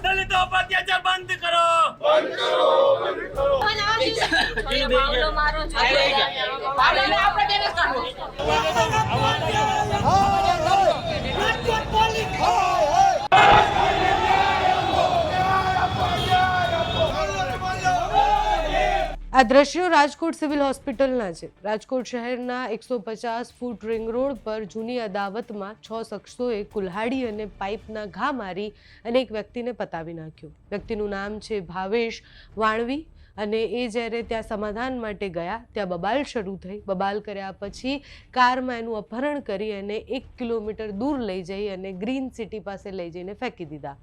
दलितों पर अत्याचार बंद करो, बंद करो, बंद करो। આ દ્રશ્યો રાજકોટ સિવિલ હોસ્પિટલના છે। રાજકોટ શહેરના 150 ફૂટ રિંગ રોડ પર જૂની અદાવતમાં 6 શખ્સોએ કુલ્હાડી અને પાઇપના ઘા મારી અને એક વ્યક્તિને પતાવી નાખ્યો। વ્યક્તિનું નામ છે ભાવેશ વાણવી અને એ જ્યારે ત્યાં સમાધાન માટે ગયા ત્યાં બબાલ શરૂ થઈ। બબાલ કર્યા પછી કારમાં એનું અપહરણ કરી અને 1 કિલોમીટર દૂર લઈ જઈ અને ગ્રીન સિટી પાસે લઈ જઈને ફેંકી દીધા।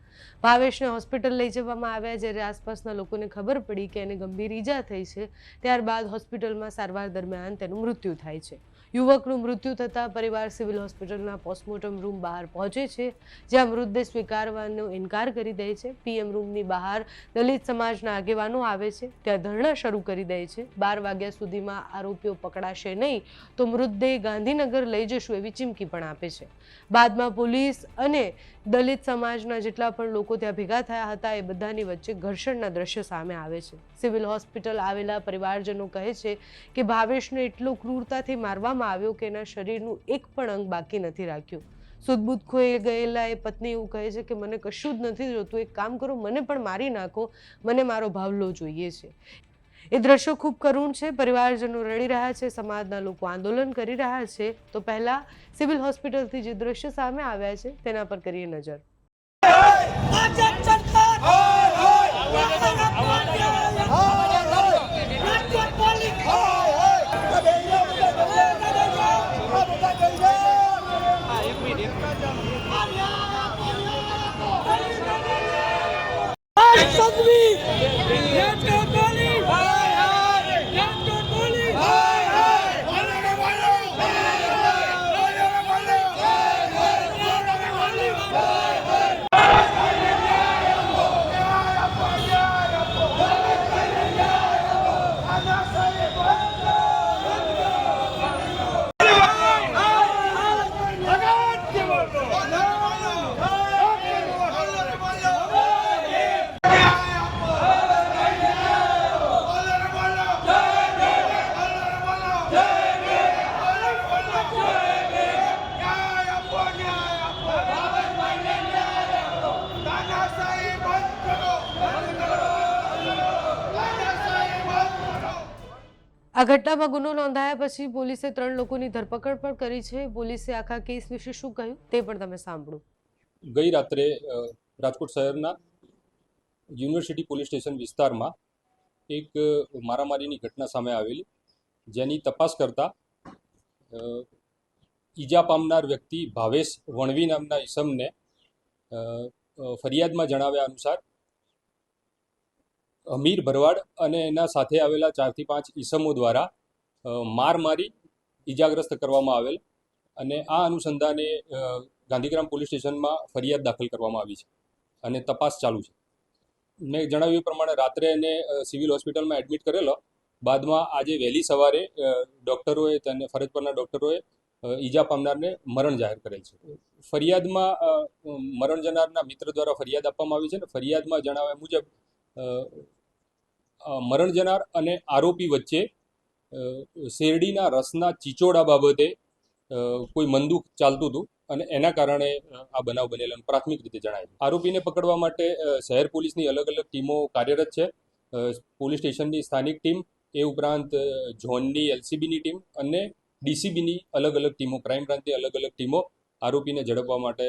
ભાવેશને હોસ્પિટલ લઈ જવામાં આવ્યા। જ્યારે આસપાસના લોકોને ખબર પડી કે એને ગંભીર ઈજા થઈ છે ત્યારબાદ હોસ્પિટલમાં સારવાર દરમિયાન તેનું મૃત્યુ થાય છે। યુવકનું મૃત્યુ થતાં પરિવાર સિવિલ હોસ્પિટલના પોસ્ટમોર્ટમ રૂમ બહાર પહોંચે છે જ્યાં મૃતદેહ સ્વીકારવાનો ઇનકાર કરી દે છે। પીએમ રૂમની બહાર દલિત સમાજના આગેવાનો આવે છે, ત્યાં ધરણા શરૂ કરી દે છે। 12 વાગ્યા સુધીમાં આરોપીઓ પકડાશે નહીં તો મૃતદેહ ગાંધીનગર લઈ જશું એવી ચીમકી પણ આપે છે। બાદમાં પોલીસ અને દલિત સમાજના જેટલા પણ લોકો ત્યાં ભેગા થયા હતા એ બધાની વચ્ચે ઘર્ષણના દ્રશ્ય સામે આવે છે। સિવિલ હોસ્પિટલ આવેલા પરિવારજનો કહે છે કે ભાવેશને એટલો ક્રૂરતાથી મારવામાં આવ્યો કે એના શરીરનું એક પણ અંગ બાકી નથી રાખ્યું। સુદબુદ ખોઈ ગયેલા એ પત્ની એવું કહે છે કે મને કશું જ નથી જોતું, એક કામ કરો મને પણ મારી નાખો, મને મારો ભાવલો જોઈએ છે। એ દ્રશ્યો ખૂબ કરુણ છે। પરિવારજનો રડી રહ્યા છે, સમાજના લોકો આંદોલન કરી રહ્યા છે। તો પહેલા સિવિલ હોસ્પિટલથી જે દ્રશ્ય સામે આવ્યા છે તેના પર કરીએ નજર। આ ઘટનામાં ગુનો નોંધાયા પછી પોલીસે 3 લોકોની ધરપકડ પણ કરી છે। પોલીસે આખા કેસ વિશે શું કહ્યું તે પણ તમે સાંભળો। ગઈ રાત્રે રાજકોટ શહેરના યુનિવર્સિટી પોલીસ સ્ટેશન વિસ્તારમાં એક મારામારીની ઘટના સામે આવેલી, જેની તપાસ કરતા ઈજા પામનાર વ્યક્તિ ભાવેશ વણવી નામના ઈસમને ફરિયાદમાં જણાવ્યા અનુસાર અમીર ભરવાડ અને એના સાથે આવેલા 4 થી 5 ઈસમો દ્વારા માર મારી ઈજાગ્રસ્ત કરવામાં આવેલ અને આ અનુસંધાને ગાંધીગ્રામ પોલીસ સ્ટેશનમાં ફરિયાદ દાખલ કરવામાં આવી છે અને તપાસ ચાલુ છે। મેં જણાવ્યું પ્રમાણે રાત્રે એને સિવિલ હોસ્પિટલમાં એડમિટ કરેલો, બાદમાં આજે વહેલી સવારે ડૉક્ટરોએ તેને ફરજ પરના ડૉક્ટરોએ ઈજા પામનારને મરણ જાહેર કરેલ છે। ફરિયાદમાં મરણ જનારના મિત્ર દ્વારા ફરિયાદ આપવામાં આવી છે અને ફરિયાદમાં જણાવ્યા મુજબ મરણ જનાર અને આરોપી વચ્ચે શેરડીના રસના ચીચોડા બાબતે કોઈ મનદુખ ચાલતું હતું અને એના કારણે આ બનાવ બનેલાનું પ્રાથમિક રીતે જણાય। આરોપીને પકડવા માટે શહેર પોલીસની અલગ અલગ ટીમો કાર્યરત છે। પોલીસ સ્ટેશનની સ્થાનિક ટીમ, એ ઉપરાંત ઝોનની એલસીબીની ટીમ અને ડીસીબીની અલગ અલગ ટીમો, ક્રાઇમ બ્રાન્ચની અલગ અલગ ટીમો આરોપીને ઝડપવા માટે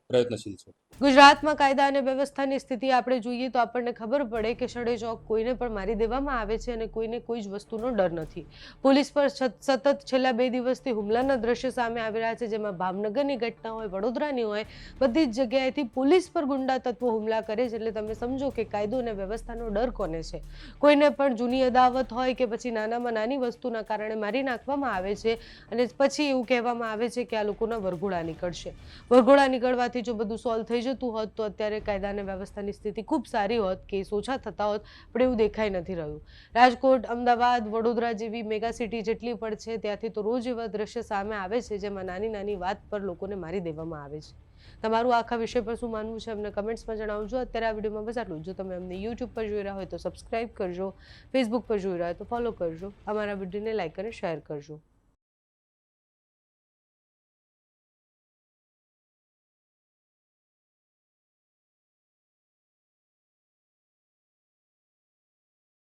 પ્રયત્નશીલ છે। ગુજરાતમાં કાયદા અને વ્યવસ્થાની સ્થિતિ આપણે જોઈએ તો આપણને ખબર પડે કે સડે ચોક કોઈને પણ મારી દેવામાં આવે છે અને કોઈને કોઈ જ વસ્તુનો ડર નથી। પોલીસ પર સતત છેલ્લા 2 દિવસથી હુમલાના દ્રશ્ય સામે આવી રહ્યા છે, જેમાં ભાવનગરની ઘટના હોય, વડોદરાની હોય, બધી જ જગ્યાએથી પોલીસ પર ગુંડા તત્વો હુમલા કરે છે। એટલે તમે સમજો કે કાયદો અને વ્યવસ્થાનો ડર કોને છે। કોઈને પણ જૂની અદાવત હોય કે પછી નાનામાં નાની વસ્તુના કારણે મારી નાખવામાં આવે છે અને પછી એવું કહેવામાં આવે છે કે આ લોકોના વરઘોડા નીકળશે। વરઘોડા નીકળવાથી જો બધું સોલ્વ થઈ જતું હોત તો અત્યારે કાયદા અને વ્યવસ્થાની સ્થિતિ ખૂબ સારી હોત, કેસ ઓછા થતા હોત, પણ એવું દેખાઈ નથી રહ્યું। રાજકોટ, અમદાવાદ, વડોદરા જેવી મેગા સિટી જેટલી પણ છે ત્યાંથી તો રોજ એવા દ્રશ્ય સામે આવે છે જેમાં નાની નાની વાત પર લોકોને મારી દેવામાં આવે છે। તમારું આખા વિષય પર શું માનવું છે અમને કમેન્ટ્સમાં જણાવજો. અત્યારે આ વિડીયોમાં બસ આટલું. જો તમે અમને યુટ્યુબ પર જોઈ રહ્યા હોય તો સબસ્ક્રાઈબ કરજો, ફેસબુક પર જોઈ રહ્યા હોય તો ફોલો કરજો, અમારા વિડીયોને લાઈક અને શેર કરજો.